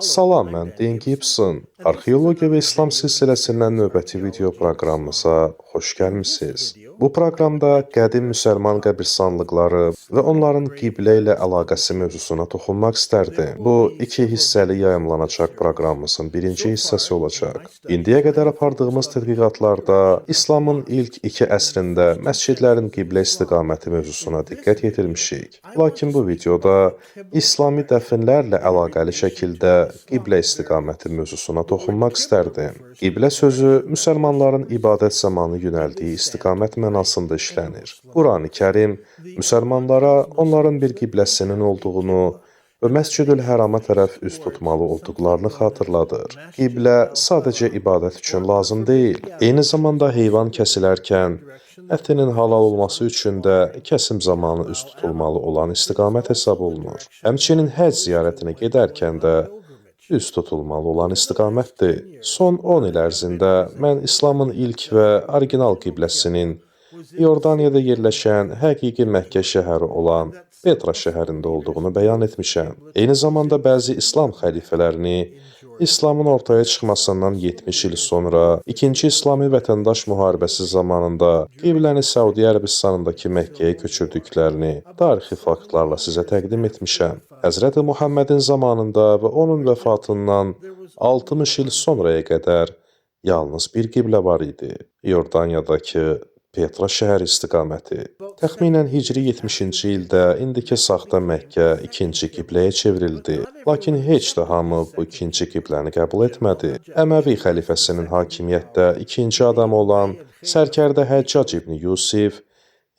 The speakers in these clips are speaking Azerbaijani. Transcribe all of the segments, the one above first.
Salam, mən Dean Gibson. Arxeologiya və İslam silsiləsindən növbəti video proqramımıza xoş gəlmisiniz. Bu proqramda qədim müsəlman qəbirstanlıqları və onların qiblə ilə əlaqəsi mövzusuna toxunmaq istərdim. Bu, iki hissəli yayımlanacaq proqramımızın birinci hissəsi olacaq. İndiyə qədər apardığımız tədqiqatlarda İslamın ilk 2 əsrində məscidlərin qiblə istiqaməti mövzusuna diqqət yetirmişik. Lakin bu videoda İslami dəfinlərlə əlaqəli şəkildə qiblə istiqaməti mövzusuna toxunmaq istərdim. Qiblə sözü müsəlmanların ibadət zamanı yönəldiyi istiqamət mənasında işlənir. Qurani-Kərim müsəlmanlara onların bir qibləsinin olduğunu və Məscidül-Hərama tərəf üz tutmalı olduqlarını xatırladır. Qiblə sadəcə ibadət üçün lazım deyil, eyni zamanda heyvan kəsilərkən ətinin halal olması üçün də kəsim zamanı üz tutulmalı olan istiqamət hesab olunur. Həmçinin həcc ziyarətinə gedərkən də üz tutulmalı olan istiqamətdir. Son 10 il ərzində mən İslamın ilk və orijinal qibləsinin İordaniyada yerləşən həqiqi Məkkə şəhəri olan Petra şəhərində olduğunu bəyan etmişəm. Eyni zamanda bəzi İslam xəlifələrini İslamın ortaya çıxmasından 70 il sonra 2-ci İslami vətəndaş müharibəsi zamanında qibləni Səudiyyə Ərəbistanındakı Məkkəyə köçürdüklərini tarixi faktlarla sizə təqdim etmişəm. Həzrəti Muhammedin zamanında və onun vəfatından 60 il sonraya qədər yalnız bir qiblə var idi. İordaniyadakı Petra şəhər istiqaməti. Təxminən Hicri 70-ci ildə indiki saxta Məkkə ikinci qibləyə çevrildi. Lakin heç də hamı bu ikinci qibləni qəbul etmədi. Əməvi xəlifəsinin hakimiyyətdə ikinci adamı olan sərkərdə Həccac ibn Yusif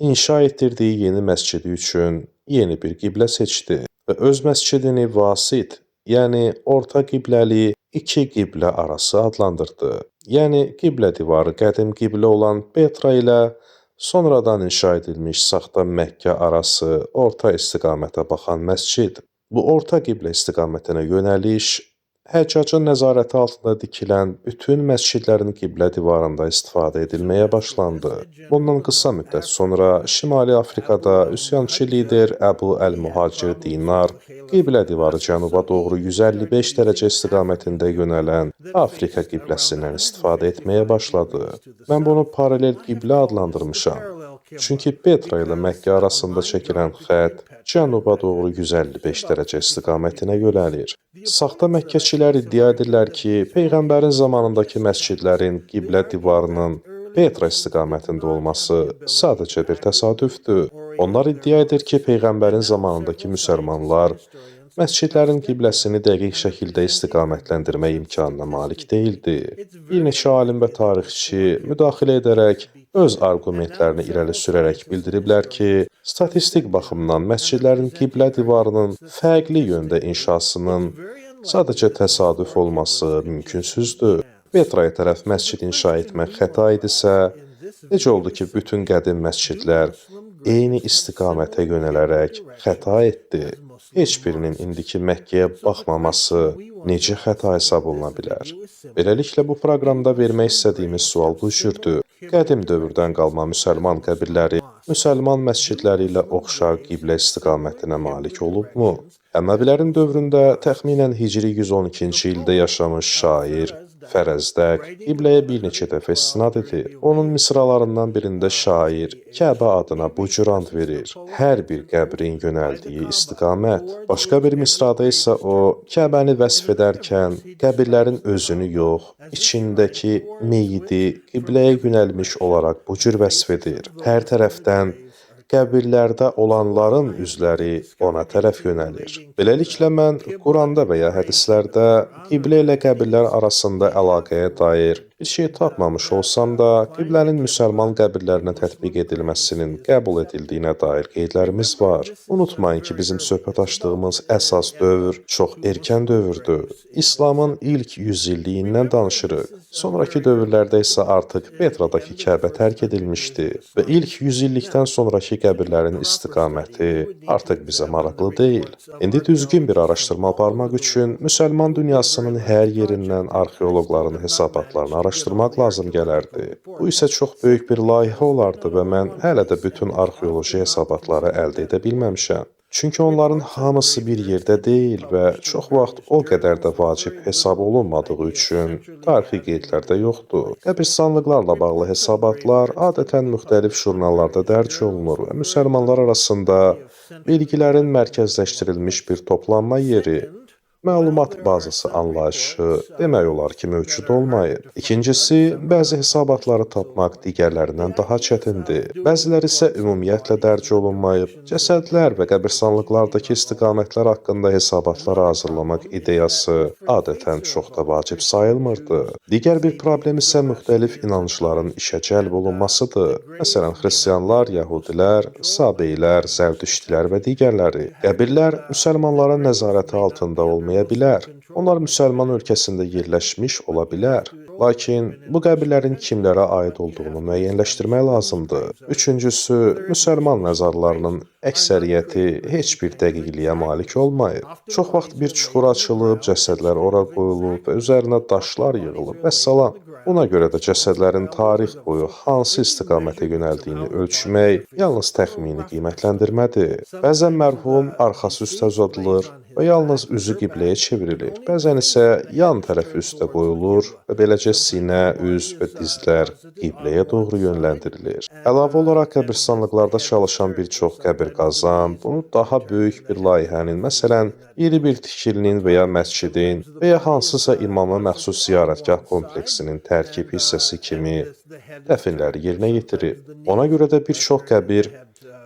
inşa etdirdiyi yeni məscidi üçün yeni bir qiblə seçdi və öz məscidini Vasit, yəni orta qibləli iki qiblə arası adlandırdı. Yəni qiblə divarı qədim qiblə olan Petra ilə sonradan inşa edilmiş saxta Məkkə arası orta istiqamətə baxan məscid. Bu orta qiblə istiqamətinə yönəliş Həccacın nəzarəti altında dikilən bütün məscidlərin qiblə divarında istifadə edilməyə başlandı. Bundan qısa müddət sonra Şimali Afrikada üsyançı lider Əbu Əl-Muhacir Dinar qiblə divarı cənuba doğru 155 dərəcə istiqamətində yönələn Afrika qibləsindən istifadə etməyə başladı. Mən bunu paralel qiblə adlandırmışam. Çünki Petra ilə Məkkə arasında çəkilən xətt cənuba doğru 155 dərəcə istiqamətinə yönəlir. Saxta Məkkəçilər iddia edirlər ki, Peyğəmbərin zamanındakı məscidlərin qiblə divarının Petra istiqamətində olması sadəcə bir təsadüfdür. Onlar iddia edir ki, Peyğəmbərin zamanındakı müsəlmanlar məscidlərin qibləsini dəqiq şəkildə istiqamətləndirmək imkanına malik deyildi. Bir neçə alim və tarixçi müdaxilə edərək öz arqumentlərini irəli sürərək bildiriblər ki, statistik baxımdan məscidlərin qiblə divarının fərqli yöndə inşasının sadəcə təsadüf olması mümkünsüzdür. Petraya tərəf məscid inşa etmək xəta idisə, necə oldu ki, bütün qədim məscidlər eyni istiqamətə yönələrək xəta etdi? Heç birinin indiki Məkkəyə baxmaması necə xəta hesab oluna bilər? Beləliklə, bu proqramda vermək istədiyimiz sual bu cürdür. Qədim dövrdən qalma müsəlman qəbirləri müsəlman məscidləri ilə oxşar qiblə istiqamətinə malik olubmu? Əməvilərin dövründə təxminən Hicri 112-ci ildə yaşamış şair Fərəzdəq qibləyə bir neçə dəfə istinad edir. Onun misralarından birində şair Kəbə adına bu cür and verir: hər bir qəbrin yönəldiyi istiqamət. Başqa bir misrada isə o, Kəbəni vəsf edərkən qəbirlərin özünü yox, içindəki meyidi qibləyə yönəlmiş olaraq bu cür vəsf edir: hər tərəfdən qəbirlərdə olanların üzləri ona tərəf yönəlir. Beləliklə, mən Quranda və ya hədislərdə qiblə ilə qəbirlər arasında əlaqəyə dair bir şey tapmamış olsam da, qiblənin müsəlman qəbirlərinə tətbiq edilməsinin qəbul edildiyinə dair qeydlərimiz var. Unutmayın ki, bizim söhbət açdığımız əsas dövr çox erkən dövrdür. İslamın ilk 100 illiyindən danışırıq. Sonraki dövrlərdə isə artıq Petradakı Kəbə tərk edilmişdi və ilk 100 illikdən sonraki qəbirlərin istiqaməti artıq bizə maraqlı deyil. İndi düzgün bir araşdırma aparmaq üçün müsəlman dünyasının hər yerindən arxeoloqların hesabatlarını araşdırmaq lazım gələrdi. Bu isə çox böyük bir layihə olardı və mən hələ də bütün arxeoloji hesabatları əldə edə bilməmişəm. Çünki onların hamısı bir yerdə deyil və çox vaxt o qədər də vacib hesab olunmadığı üçün tarixi qeydlərdə yoxdur. Qəbirstanlıqlarla bağlı hesabatlar adətən müxtəlif jurnallarda dərc olunur və müsəlmanlar arasında bilgilərin mərkəzləşdirilmiş bir toplanma yeri, məlumat bazası anlayışı demək olar ki, mövcud olmayıb. İkincisi, bəzi hesabatları tapmaq digərlərindən daha çətindir. Bəziləri isə ümumiyyətlə dərc olunmayıb. Cəsədlər və qəbirstanlıqlardakı istiqamətlər haqqında hesabatlar hazırlamaq ideyası adətən çox da vacib sayılmırdı. Digər bir problem isə müxtəlif inancların işə cəlb olunmasıdır. Məsələn, xristianlar, yəhudilər, sabeylər, zərdüştilər və digərləri. Qəbirlər müsəlmanların nəzarəti altında olmayan bilər. Onlar müsəlman ölkəsində yerləşmiş ola bilər. Lakin bu qəbirlərin kimlərə aid olduğunu müəyyənləşdirmək lazımdır. Üçüncüsü, müsəlman məzarlarının əksəriyyəti heç bir dəqiqliyə malik olmayıb. Çox vaxt bir çuxur açılıb, cəsədlər ora qoyulub və üzərinə daşlar yığılıb və salam. Buna görə də cəsədlərin tarix boyu hansı istiqamətə yönəldiyini ölçmək yalnız təxmini qiymətləndirmədir. Bəzən mərhum arxası üstə uzadılır və yalnız üzü qibləyə çevrilir. Bəzən isə yan tərəfi üstə qoyulur və beləcə sinə, üz və dizlər qibləyə doğru yönləndirilir. Əlavə olaraq qəbirstanlıqlarda çalışan bir çox qəbirqazan bunu daha böyük bir layihənin, məsələn, iri bir tikilinin və ya məscidin və ya hansısa imama məxsus ziyarətgah kompleksinin tərkib hissəsi kimi dəfinləri yerinə yetirir. Ona görə də bir çox qəbir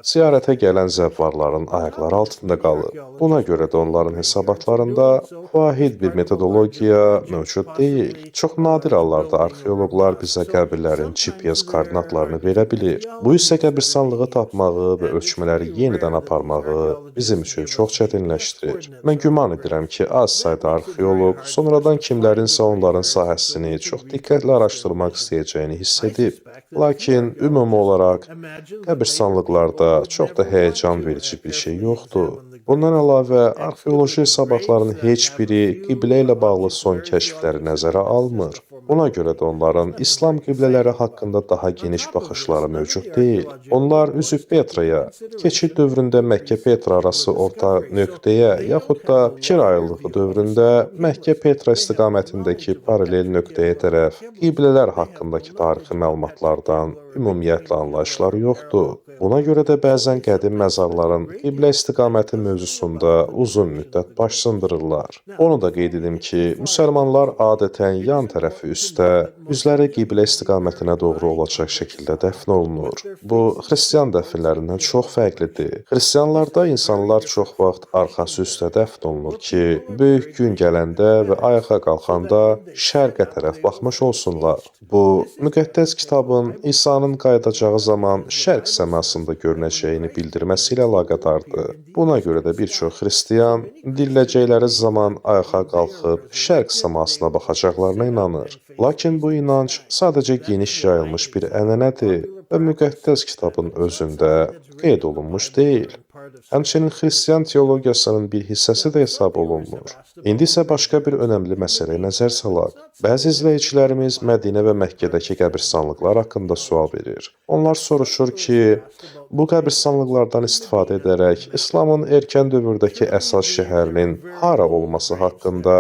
ziyarətə gələn zəvvarların ayaqları altında qalır. Buna görə də onların hesabatlarında vahid bir metodologiya mövcud deyil. Çox nadir hallarda arxeoloqlar bizə qəbirlərin GPS koordinatlarını verə bilir. Bu isə qəbirstanlığı tapmağı və ölçmələri yenidən aparmağı bizim üçün çox çətinləşdirir. Mən güman edirəm ki, az sayda arxeoloq sonradan kimlərinsə onların sahəsini çox diqqətlə araşdırmaq istəyəcəyini hiss edib. Lakin ümumi olaraq qəbirstanlıqlarda çox da həyəcan verici bir şey yoxdur. Bundan əlavə, arxeoloji hesabatların heç biri qiblə ilə bağlı son kəşfləri nəzərə almır. Buna görə də onların İslam qiblələri haqqında daha geniş baxışları mövcud deyil. Onlar üzü Petraya, keçid dövründə Məkkə-Petra arası orta nöqtəyə, yaxud da Kir ayrılığı dövründə Məkkə-Petra istiqamətindəki paralel nöqtəyə tərəf qiblələr haqqındakı tarixi məlumatlardan ümumiyyətlə anlayışları yoxdur. Buna görə də bəzən qədim məzarların qiblə istiqaməti mövzusunda uzun müddət baş sındırırlar. Onu da qeyd edim ki, müsəlmanlar adətən yan tərəfi üstə, üzləri qiblə istiqamətinə doğru olacaq şəkildə dəfn olunur. Bu, xristian dəfinlərindən çox fərqlidir. Xristianlarda insanlar çox vaxt arxası üstə dəfn olunur ki, böyük gün gələndə və ayağa qalxanda şərqə tərəf baxmış olsunlar. Bu, müqəddəs kitabın İsa'nın qayıdacağı zaman şərq səmasında görünəcəyini bildirməsi ilə əlaqədardır. Buna görə də bir çox xristian diriləcəkləri zaman ayağa qalxıb şərq səmasına baxacaqlarına inanır. Lakin bu inanc sadəcə geniş yayılmış bir ənənədir və müqəddəs kitabın özündə qeyd olunmuş deyil. Həmçinin xristian teologiyasının bir hissəsi də hesab olunmur. İndi isə başqa bir önəmli məsələyə nəzər salaq. Bəzi izləyicilərimiz Mədinə və Məkkədəki qəbirstanlıqlar haqqında sual verir. Onlar soruşur ki, bu qəbirstanlıqlardan istifadə edərək İslamın erkən dövrdəki əsas şəhərinin hara olması haqqında,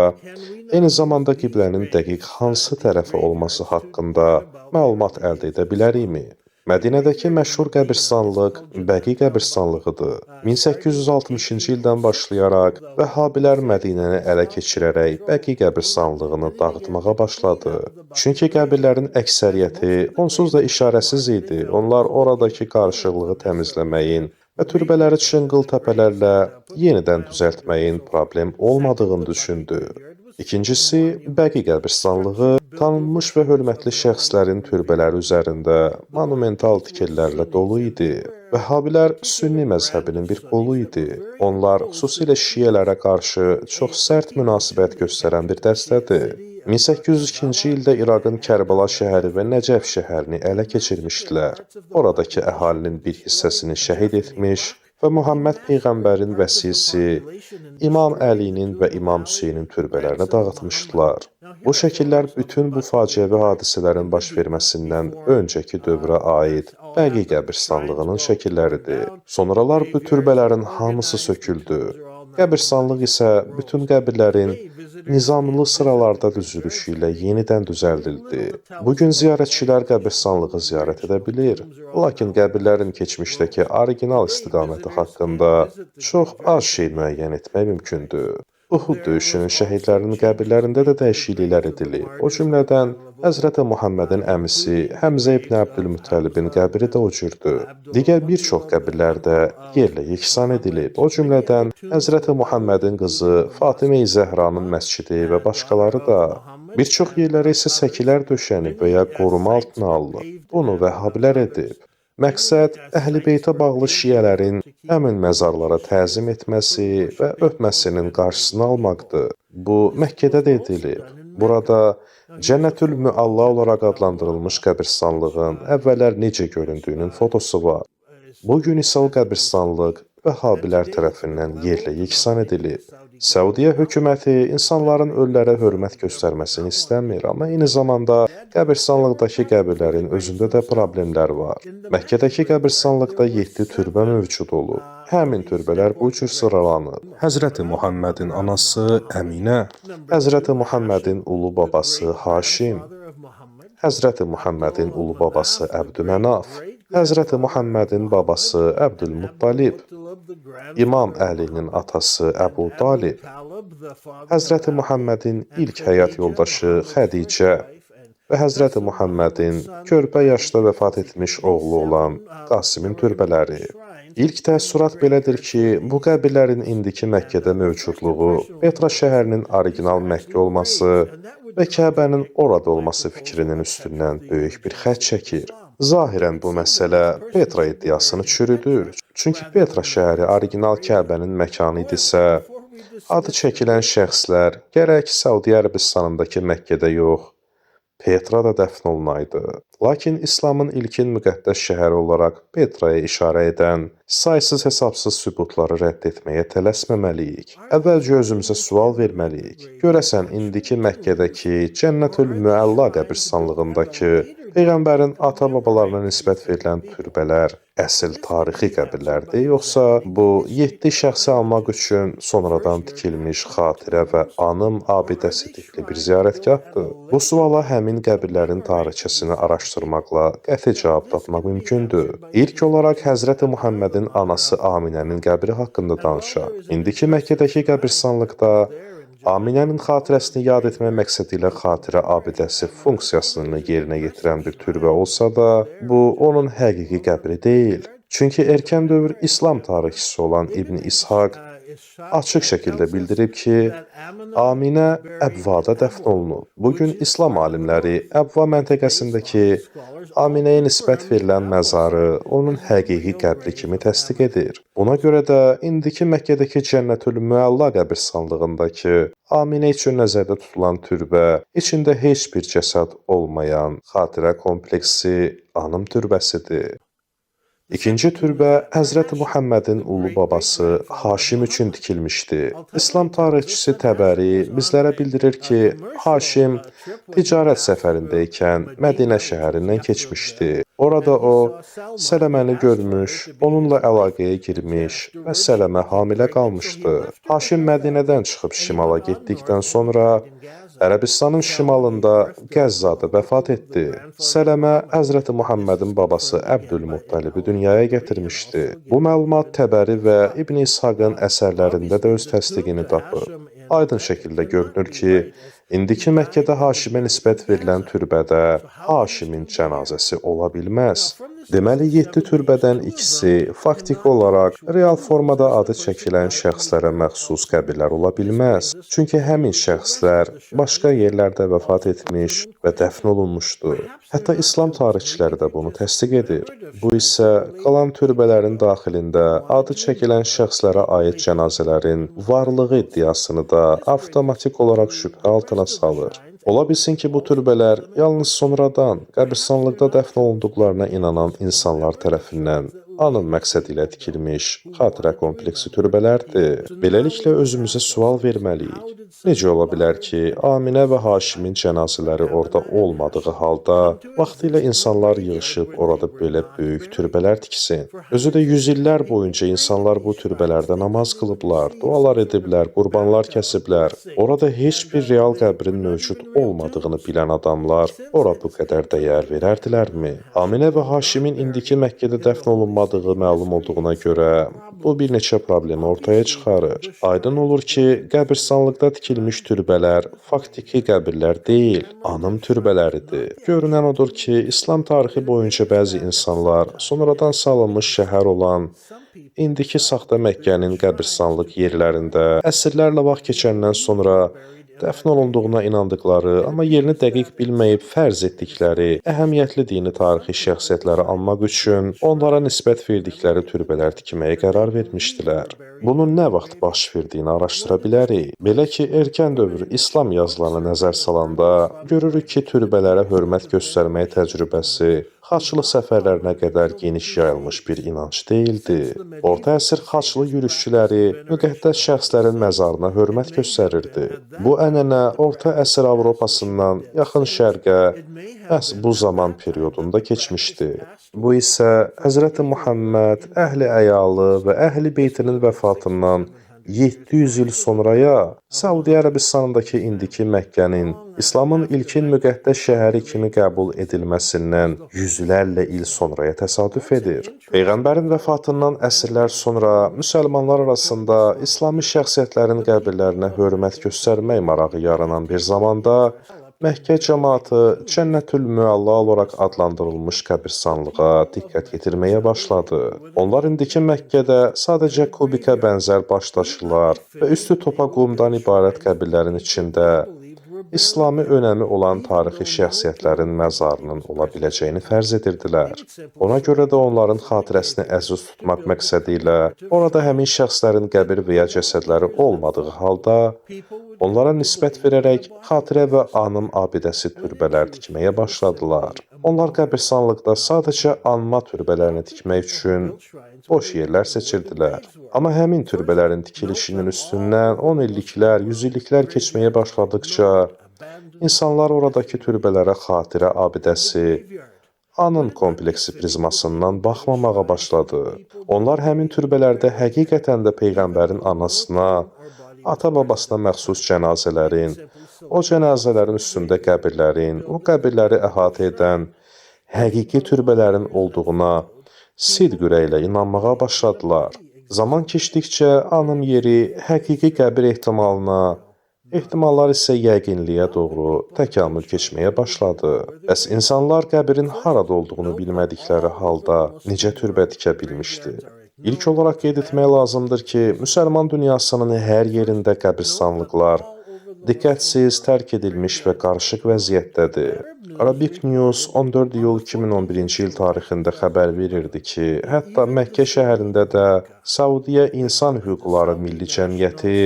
eyni zamanda qiblənin dəqiq hansı tərəfi olması haqqında məlumat əldə edə bilərikmi? Mədinədəki məşhur qəbirstanlıq Bəqi qəbirstanlığıdır. 1860-cı ildən başlayaraq Vəhhabilər Mədinəni ələ keçirərək Bəqi qəbirstanlığını dağıtmağa başladı. Çünki qəbirlərin əksəriyyəti onsuz da işarəsiz idi. Onlar oradakı qarışıqlığı təmizləməyin və türbələri çınqıl təpələrlə yenidən düzəltməyin problem olmadığını düşündü. İkincisi, Bəqi qəbirstanlığı tanınmış və hörmətli şəxslərin türbələri üzərində monumental tikillərlə dolu idi. Vəhhabilər Sünni məzhəbinin bir qolu idi. Onlar xüsusilə şiələrə qarşı çox sərt münasibət göstərən bir dəstədir. 1802-ci ildə İraqın Kərbəla şəhəri və Nəcəf şəhərini ələ keçirmişdilər. Oradakı əhalinin bir hissəsini şəhid etmiş və Muhammed Peyğəmbərin vəsisi İmam Əlinin və İmam Hüseynin türbələrini dağıtmışdılar. Bu şəkillər bütün bu faciəvi hadisələrin baş verməsindən öncəki dövrə aid Bəqi qəbirstanlığının şəkilləridir. Sonralar bu türbələrin hamısı söküldü. Qəbirstanlıq isə bütün qəbirlərin nizamlı sıralarda düzülüşü ilə yenidən düzəldildi. Bugün ziyarətçilər qəbirstanlığı ziyarət edə bilir, lakin qəbirlərin keçmişdəki orijinal istiqaməti haqqında çox az şey müəyyən etmək mümkündür. Uhud döyüşünün şəhidlərinin qəbirlərində də dəyişikliklər edilib. O cümlədən Həzrəti Muhammedin əmisi Həmzə ibn Əbdülmüttəlibin qəbri də o cürdür. Digər bir çox qəbirlər də yerlə yeksan edilib. O cümlədən Həzrəti Muhammedin qızı Fatimə-i Zəhranın məscidi və başqaları da. Bir çox yerlərə isə səkilər döşənib və ya qoruma altına alınıb. Bunu vəhhabilər edib. Məqsəd Əhl-i Beytə bağlı şiələrin həmin məzarlara təzim etməsi və öpməsinin qarşısını almaqdır. Bu, Məkkədə də edilib. Burada Cənnətül Müəlla olaraq adlandırılmış qəbirstanlığın əvvəllər necə göründüyünün fotosu var. Bugün isə o qəbirstanlıq vəhhabilər tərəfindən yerlə yeksan edilib. Səudiyyə hökuməti insanların ölülərə hörmət göstərməsini istəmir, amma eyni zamanda qəbirstanlıqdakı qəbirlərin özündə də problemlər var. Məkkədəki qəbirstanlıqda 7 türbə mövcud olub. Həmin türbələr bu cür sıralanıb. Həzrəti Muhammedin anası Əminə, Həzrəti Muhammedin ulu babası Haşim, Həzrəti Muhammedin ulu babası Əbdümənaf, Həzrəti Muhammedin babası Əbdülmuttalib, İmam Əlinin atası Əbu Talib, Həzrəti Muhammedin ilk həyat yoldaşı Xədicə və Həzrəti Muhammedin körpə yaşda vəfat etmiş oğlu olan Qasimin türbələri. İlk təəssürat belədir ki, bu qəbirlərin indiki Məkkədə mövcudluğu, Petra şəhərinin orijinal Məkkə olması və Kəbənin orada olması fikrinin üstündən böyük bir xətt çəkir. Zahirən bu məsələ Petra iddiasını çürüdür. Çünki Petra şəhəri orijinal Kəbənin məkanı idisə, adı çəkilən şəxslər gərək Səudiyyə Ərəbistanındakı Məkkədə yox, Petrada dəfn olunaydı. Lakin İslamın ilkin müqəddəs şəhəri olaraq Petraya işarə edən saysız-hesabsız sübutları rədd etməyə tələsməməliyik. Əvvəlcə özümüzə sual verməliyik. Görəsən, indiki Məkkədəki Cənnətül Müəlla qəbirstanlığındakı Peyğəmbərin ata-babalarına nisbət verilən türbələr əsl tarixi qəbirlərdir, yoxsa bu 7 şəxsi almaq üçün sonradan tikilmiş xatirə və anım abidəsi tipli bir ziyarətgahdır? Bu suala həmin qəbirlərin tarixçəsini araşdırmaqla qəti cavab tapmaq mümkündür. İlk olaraq Həzrəti Muhammedin anası Aminənin qəbri haqqında danışaq. İndiki Məkkədəki qəbirstanlıqda Aminənin xatirəsini yad etmək məqsədi ilə xatirə abidəsi funksiyasını yerinə yetirən bir türbə olsa da, bu onun həqiqi qəbri deyil. Çünki erkən dövr İslam tarixçisi olan İbn İshaq açıq şəkildə bildirib ki, Aminə Əbvada dəfn olunub. Bugün İslam alimləri Əbva məntəqəsindəki Aminəyə nisbət verilən məzarı onun həqiqi qəbri kimi təsdiq edir. Buna görə də indiki Məkkədəki Cənnətül Müəlla qəbirstanlığındakı Aminə üçün nəzərdə tutulan türbə içində heç bir cəsəd olmayan xatirə kompleksi anım türbəsidir. İkinci türbə Həzrəti Muhammedin ulu babası Haşim üçün tikilmişdi. İslam tarixçisi Təbəri bizlərə bildirir ki, Haşim ticarət səfərindəykən Mədinə şəhərindən keçmişdi. Orada o, Sələməni görmüş, onunla əlaqəyə girmiş və Sələmə hamilə qalmışdı. Haşim Mədinədən çıxıb şimala getdikdən sonra Ərəbistanın şimalında Qəzzada vəfat etdi. Sələmə Həzrəti Muhammedin babası Əbdülmuttəlibi dünyaya gətirmişdi. Bu məlumat Təbəri və İbn İshaqın əsərlərində də öz təsdiqini tapır. Aydın şəkildə görünür ki, indiki Məkkədə Haşimə nisbət verilən türbədə Haşimin cənazəsi ola bilməz. Deməli, 7 türbədən ikisi faktiki olaraq real formada adı çəkilən şəxslərə məxsus qəbirlər ola bilməz. Çünki həmin şəxslər başqa yerlərdə vəfat etmiş və dəfn olunmuşdur. Hətta İslam tarixçiləri də bunu təsdiq edir. Bu isə qalan türbələrin daxilində adı çəkilən şəxslərə aid cənazələrin varlığı iddiasını da avtomatik olaraq şübhə altına salır. Ola bilsin ki, bu türbələr yalnız sonradan qəbirstanlıqda dəfn olunduqlarına inanan insanlar tərəfindən anın məqsədi ilə tikilmiş xatirə kompleksi türbələrdir. Beləliklə özümüzə sual verməliyik. Necə ola bilər ki, Aminə və Haşimin cənazələri orada olmadığı halda vaxtilə insanlar yığışıb orada belə böyük türbələr tiksin? Özü də yüzillər boyunca insanlar bu türbələrdə namaz qılıblar, dualar ediblər, qurbanlar kəsiblər. Orada heç bir real qəbrin mövcud olmadığını bilən adamlar ora bu qədər dəyər verərdilərmi? Aminə və Haşimin indiki Məkkədə dəfn olunmadığı məlum olduğuna görə bu bir neçə problemi ortaya çıxarır. Aydın olur ki, qəbirstanlıqda tikilmiş türbələr faktiki qəbirlər deyil, anım türbələridir. Görünən odur ki, İslam tarixi boyunca bəzi insanlar sonradan salınmış şəhər olan indiki saxta Məkkənin qəbirstanlıq yerlərində əsrlərlə vaxt keçəndən sonra dəfn olunduğuna inandıqları, amma yerini dəqiq bilməyib fərz etdikləri əhəmiyyətli dini tarixi şəxsiyyətləri anmaq üçün onlara nisbət verdikləri türbələr tikməyə qərar vermişdilər. Bunun nə vaxt baş verdiyini araşdıra bilərik. Belə ki, erkən dövr İslam yazılarına nəzər salanda görürük ki, türbələrə hörmət göstərmək təcrübəsi Xaçlıq səfərlərinə qədər geniş yayılmış bir inanc deyildi. Orta əsr Xaçlı yürüşçüləri müqəddəs şəxslərin məzarına hörmət göstərirdi. Bu ənənə Orta əsr Avropasından yaxın şərqə məhz bu zaman periodunda keçmişdi. Bu isə Həzrəti Muhammed, əhli əyalı və əhli beytinin vəfatından 700 il sonraya Səudiyyə Ərəbistanındakı indiki Məkkənin İslamın ilkin müqəddəs şəhəri kimi qəbul edilməsindən yüzlərlə il sonraya təsadüf edir. Peyğəmbərin vəfatından əsrlər sonra müsəlmanlar arasında İslami şəxsiyyətlərin qəbirlərinə hörmət göstərmək marağı yaranan bir zamanda Məkkə cəmaatı Cənnətül Müəlla olaraq adlandırılmış qəbirstanlığa diqqət yetirməyə başladı. Onlar indiki Məkkədə sadəcə kubikə bənzər başdaşlar və üstü topa qumdan ibarət qəbirlərin içində İslami önəmi olan tarixi şəxsiyyətlərin məzarının ola biləcəyini fərz edirdilər. Ona görə də onların xatirəsini əziz tutmaq məqsədi ilə orada həmin şəxslərin qəbir və ya cəsədləri olmadığı halda onlara nisbət verərək xatirə və anım abidəsi türbələr tikməyə başladılar. Onlar qəbirstanlıqda sadəcə anma türbələrini tikmək üçün boş yerlər seçirdilər. Amma həmin türbələrin tikilişinin üstündən 10 illiklər, 100 illiklər keçməyə başladıkca insanlar oradakı türbələrə xatirə abidəsi, anın kompleksi prizmasından baxmamağa başladı. Onlar həmin türbələrdə həqiqətən də Peyğəmbərin anasına, ata-babasına məxsus cənazələrin, o cənazələrin üstündə qəbirlərin, o qəbirləri əhatə edən həqiqi türbələrin olduğuna sidq ürəklə inanmağa başladılar. Zaman keçdikcə anım yeri həqiqi qəbir ehtimallar isə yəqinliyə doğru təkamül keçməyə başladı. Bəs insanlar qəbirin harada olduğunu bilmədikləri halda necə türbə tikə bilmişdi? İlk olaraq qeyd etmək lazımdır ki, müsəlman dünyasının hər yerində qəbirstanlıqlar diqqətsiz, tərk edilmiş və qarışıq vəziyyətdədir. Arabic News 14 iyul 2011-ci il tarixində xəbər verirdi ki, hətta Məkkə şəhərində də Səudiyyə İnsan Hüquqları Milli Cəmiyyəti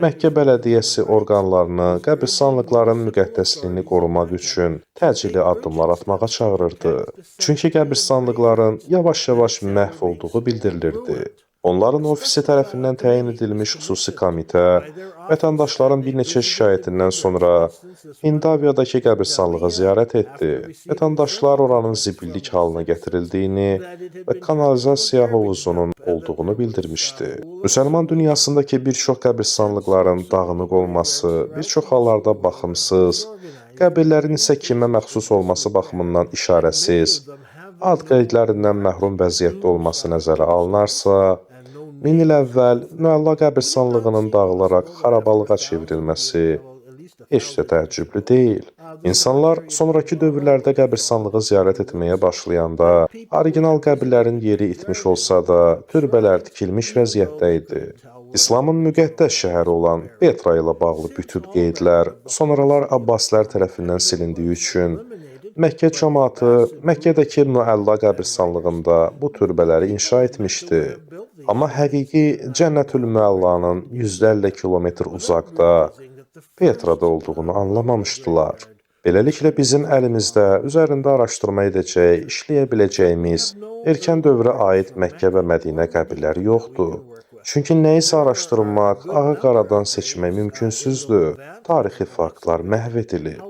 Məkkə Bələdiyyəsi orqanlarını qəbirstanlıqların müqəddəsliyini qorumaq üçün təcili addımlar atmağa çağırırdı. Çünki qəbirstanlıqların yavaş-yavaş məhv olduğu bildirilirdi. Onların ofisi tərəfindən təyin edilmiş xüsusi komitə vətəndaşların bir neçə şikayətindən sonra Hindaviyadakı qəbirstanlığa ziyarət etdi. Vətəndaşlar oranın zibillik halına gətirildiyini və kanalizasiya hovuzunun olduğunu bildirmişdi. Müsəlman dünyasındakı bir çox qəbirstanlıqların dağınıq olması, bir çox hallarda baxımsız, qəbirlərin isə kimə məxsus olması baxımından işarəsiz, ad qeydlərindən məhrum vəziyyətdə olması nəzərə alınarsa, 1000 il əvvəl Müəlla qəbirstanlığının dağılaraq xarabalığa çevrilməsi heç də təəccüblü deyil. İnsanlar sonrakı dövrlərdə qəbirstanlığı ziyarət etməyə başlayanda, orijinal qəbirlərin yeri itmiş olsa da, türbələr tikilmiş vəziyyətdə idi. İslamın müqəddəs şəhəri olan Petra ilə bağlı bütün qeydlər sonralar Abbaslər tərəfindən silindiyi üçün Məkkə cəmaatı Məkkədəki Müəlla qəbirstanlığında bu türbələri inşa etmişdi. Amma həqiqi Cənnətül Müəllanın yüzlərlə kilometr uzaqda Petrada olduğunu anlamamışdılar. Beləliklə bizim əlimizdə üzərində araşdırma edəcək, işləyə biləcəyimiz erkən dövrə aid Məkkə və Mədinə qəbirləri yoxdur. Çünki nəyisə araşdırmaq, ağı-qaradan seçmək mümkünsüzdür. Tarixi faktlar məhv edilib.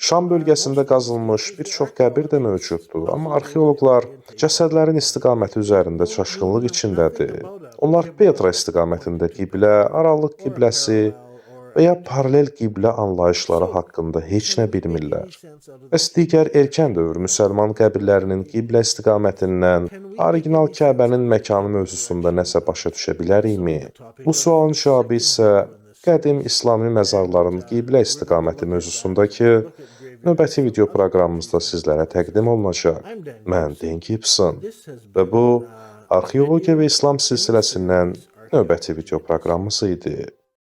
Şam bölgəsində qazılmış bir çox qəbir də mövcuddur, amma arxeoloqlar cəsədlərin istiqaməti üzərində çaşqınlıq içindədir. Onlar Petra istiqamətində qiblə, Aralıq qibləsi və ya paralel qiblə anlayışları haqqında heç nə bilmirlər. Bəs digər erkən dövr müsəlman qəbirlərinin qiblə istiqamətindən orijinal Kəbənin məkanı mövzusunda nəsə başa düşə bilərikmi? Bu sualın cavabı isə qədim İslami məzarların qiblə istiqaməti mövzusundakı növbəti video proqramımızda sizlərə təqdim olunacaq. Mən Dan Gibson və bu Arxeologiya və İslam silsiləsindən növbəti video proqramımız idi.